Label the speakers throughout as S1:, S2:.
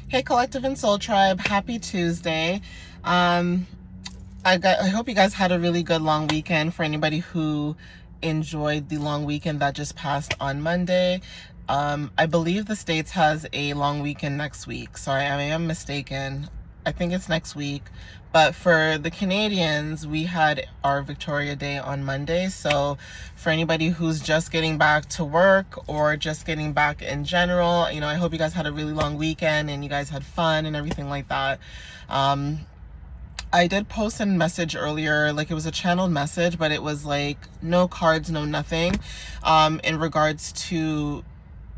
S1: Hey, Collective and Soul Tribe, happy Tuesday. I hope you guys had a really good long weekend. For anybody who enjoyed the long weekend that just passed on Monday, I believe the States has a long weekend next week. Sorry, I am mistaken. I think it's next week. But for the Canadians, we had our Victoria Day on Monday. So for anybody who's just getting back to work or just getting back in general, I hope you guys had a really long weekend and you guys had fun and everything like that. I did post a message earlier, like it was a channeled message, but it was like no cards, no nothing, in regards to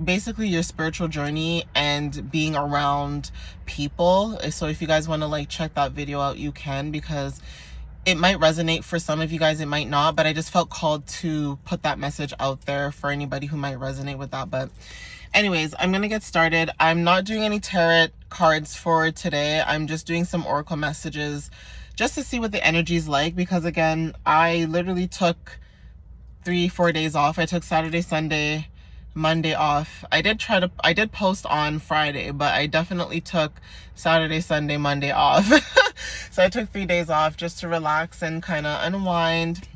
S1: basically your spiritual journey and being around people. So if you guys want to like check that video out, you can, because it might resonate for some of you guys, it might not, but I just felt called to put that message out there for anybody who might resonate with that. But anyways, I'm gonna get started. I'm not doing any tarot cards for today. I'm just doing some oracle messages just to see what the energy is like, because again, I literally took 3-4 days off. I took Saturday, Sunday, Monday off. I did post on Friday, but I definitely took Saturday, Sunday, Monday off. So I took 3 days off just to relax and kind of unwind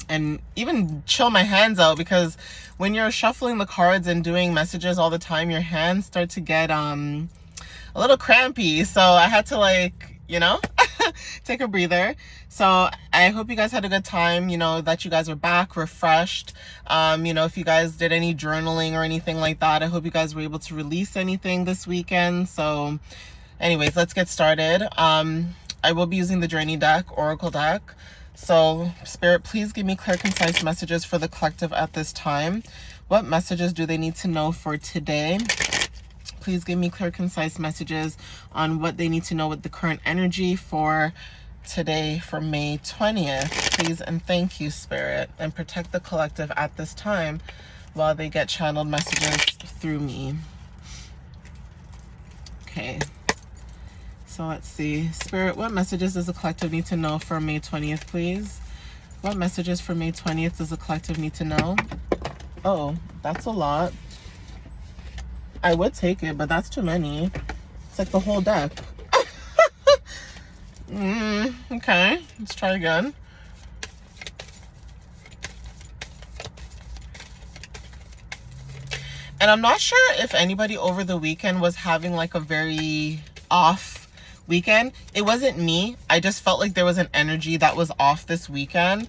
S1: and even chill my hands out, because when you're shuffling the cards and doing messages all the time, your hands start to get a little crampy. So I had to take a breather. So I hope you guys had a good time, that you guys are back refreshed. If you guys did any journaling or anything like that, I hope you guys were able to release anything this weekend. So anyways, let's get started. I will be using the Journey deck, Oracle deck. So Spirit, please give me clear, concise messages for the collective at this time. What messages do they need to know for today? Please give me clear, concise messages on what they need to know with the current energy for today, for May 20th. Please and thank you, Spirit. And protect the collective at this time while they get channeled messages through me. Okay. So let's see. Spirit, what messages does the collective need to know for May 20th, please? What messages for May 20th does the collective need to know? Oh, that's a lot. I would take it, but that's too many. It's like the whole deck. Okay, let's try again. And I'm not sure if anybody over the weekend was having like a very off weekend. It wasn't me. I just felt like there was an energy that was off this weekend.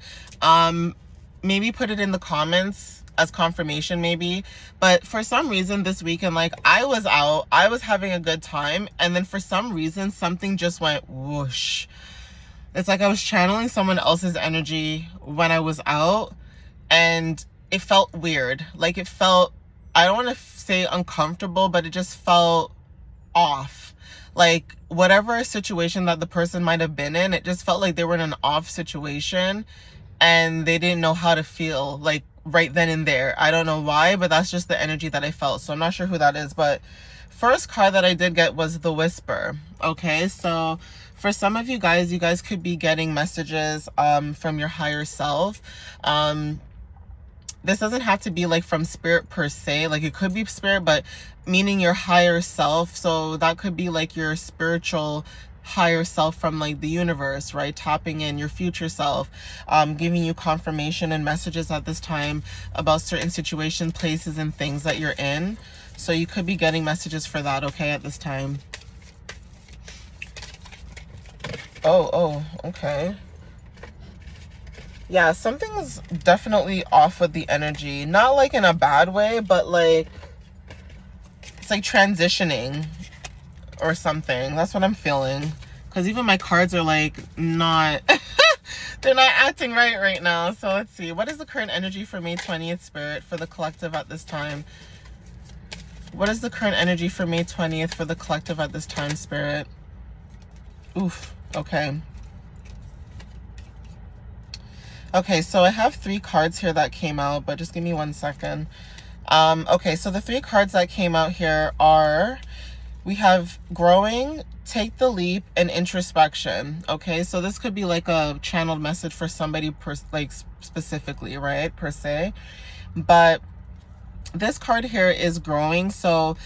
S1: Maybe put it in the comments as confirmation maybe, but for some reason this weekend, like I was out, I was having a good time, and then for some reason something just went whoosh. It's like I was channeling someone else's energy when I was out, and it felt weird. Like it felt, I don't want to say uncomfortable, but it just felt off. Like whatever situation that the person might have been in, it just felt like they were in an off situation and they didn't know how to feel like right then and there. I don't know why, but that's just the energy that I felt. So I'm not sure who that is, but first card that I did get was the Whisper. Okay, so for some of you guys could be getting messages from your higher self. This doesn't have to be like from spirit per se, like it could be spirit, but meaning your higher self. So that could be like your spiritual higher self from like the universe, right? Tapping in your future self, giving you confirmation and messages at this time about certain situations, places, and things that you're in. So you could be getting messages for that, okay, at this time. Oh, okay. Yeah, something's definitely off with the energy. Not like in a bad way, but like it's like transitioning or something. That's what I'm feeling. Because even my cards are like not, they're not acting right now. So let's see. What is the current energy for May 20th, Spirit, for the collective at this time? What is the current energy for May 20th for the collective at this time, Spirit? Oof. Okay. Okay, so I have 3 cards here that came out, but just give me 1 second. Okay, so the 3 cards that came out here are, we have growing, take the leap, and introspection. Okay, so this could be like a channeled message for somebody like specifically, right, per se. But this card here is growing. So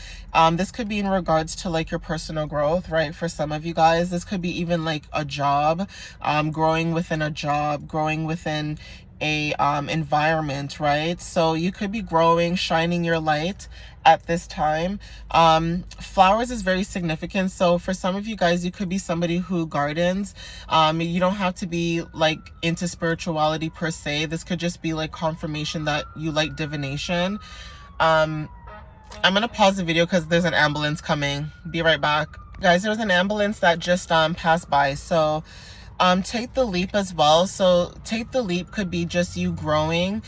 S1: this could be in regards to like your personal growth, right? For some of you guys, this could be even like a job, growing within a job, growing within a environment, right? So you could be growing, shining your light at this time. Flowers is very significant. So for some of you guys, you could be somebody who gardens. You don't have to be like into spirituality per se. This could just be like confirmation that you like divination. I'm gonna pause the video because there's an ambulance coming. Be right back. Guys, there's an ambulance that just passed by. So take the leap as well. So take the leap could be just you growing,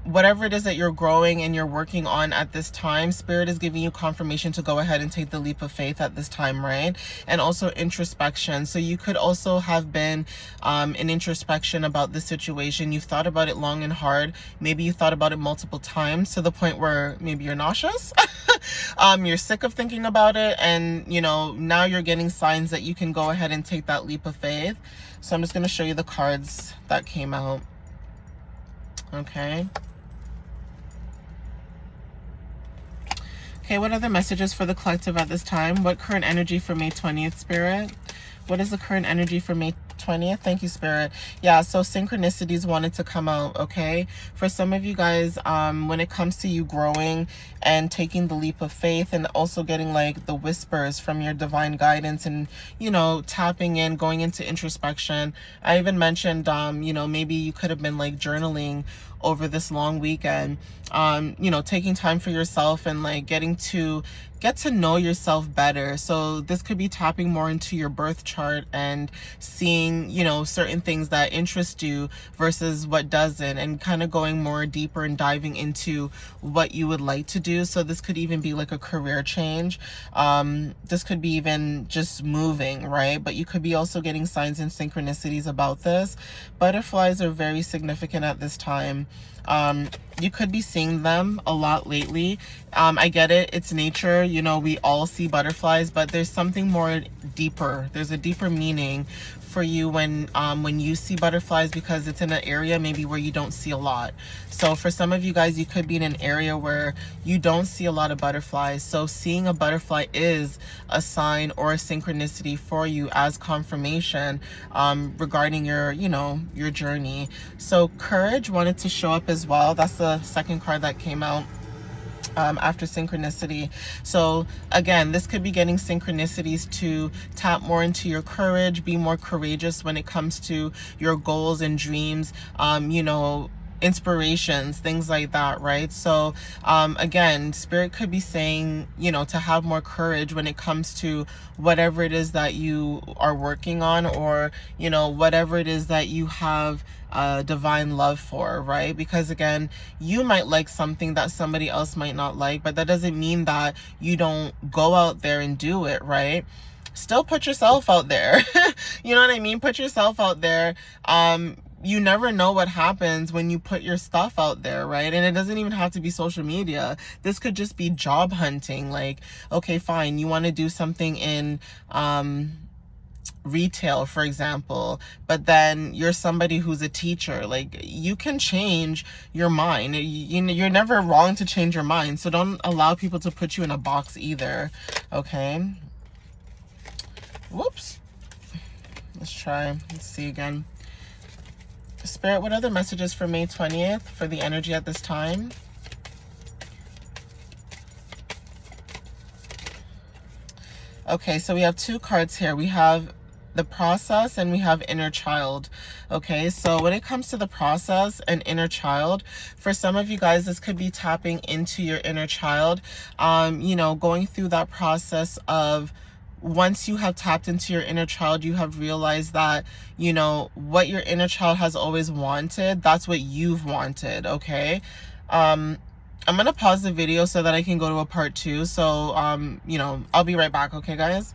S1: whatever it is that you're growing and you're working on at this time. Spirit is giving you confirmation to go ahead and take the leap of faith at this time, right? And also introspection. So you could also have been in introspection about the situation. You've thought about it long and hard. Maybe you thought about it multiple times to the point where maybe you're nauseous. You're sick of thinking about it, and you know, now you're getting signs that you can go ahead and take that leap of faith. So I'm just going to show you the cards that came out. Okay, what are the messages for the collective at this time? What current energy for May 20th, Spirit? What is the current energy for May 20th? Thank you, Spirit. Yeah, so synchronicities wanted to come out, okay? For some of you guys, when it comes to you growing and taking the leap of faith and also getting like the whispers from your divine guidance and, you know, tapping in, going into introspection. I even mentioned, you know, maybe you could have been like journaling over this long weekend, you know, taking time for yourself and like getting to get to know yourself better. So this could be tapping more into your birth chart and seeing, you know, certain things that interest you versus what doesn't, and kind of going more deeper and diving into what you would like to do. So this could even be like a career change. This could be even just moving, right? But you could be also getting signs and synchronicities about this. Butterflies are very significant at this time. You could be seeing them a lot lately. I get it. It's nature. You know, we all see butterflies, but there's something more deeper. There's a deeper meaning for you when you see butterflies, because it's in an area maybe where you don't see a lot. So for some of you guys, you could be in an area where you don't see a lot of butterflies. So seeing a butterfly is a sign or a synchronicity for you as confirmation regarding your, you know, your journey. So courage wanted to show up as well. That's the second card that came out after synchronicity. So again, this could be getting synchronicities to tap more into your courage, be more courageous when it comes to your goals and dreams, you know, inspirations, things like that, right? So again, Spirit could be saying, you know, to have more courage when it comes to whatever it is that you are working on, or, you know, whatever it is that you have divine love for, right? Because again, you might like something that somebody else might not like, but that doesn't mean that you don't go out there and do it, right? Still put yourself out there. You know what I mean? Put yourself out there. You never know what happens when you put your stuff out there, right? And it doesn't even have to be social media. This could just be job hunting. Like, okay, fine, you want to do something in retail, for example, but then you're somebody who's a teacher. Like, you can change your mind. You're never wrong to change your mind. So don't allow people to put you in a box either. Okay. Whoops. Let's try. Let's see again. Spirit, what are the messages for May 20th for the energy at this time? Okay, so we have two cards here. We have the process and we have inner child. Okay, so when it comes to the process and inner child, for some of you guys, this could be tapping into your inner child, you know, going through that process of, once you have tapped into your inner child, you have realized that, you know, what your inner child has always wanted, that's what you've wanted. Okay. I'm going to pause the video so that I can go to a part 2. So, you know, I'll be right back. Okay, guys.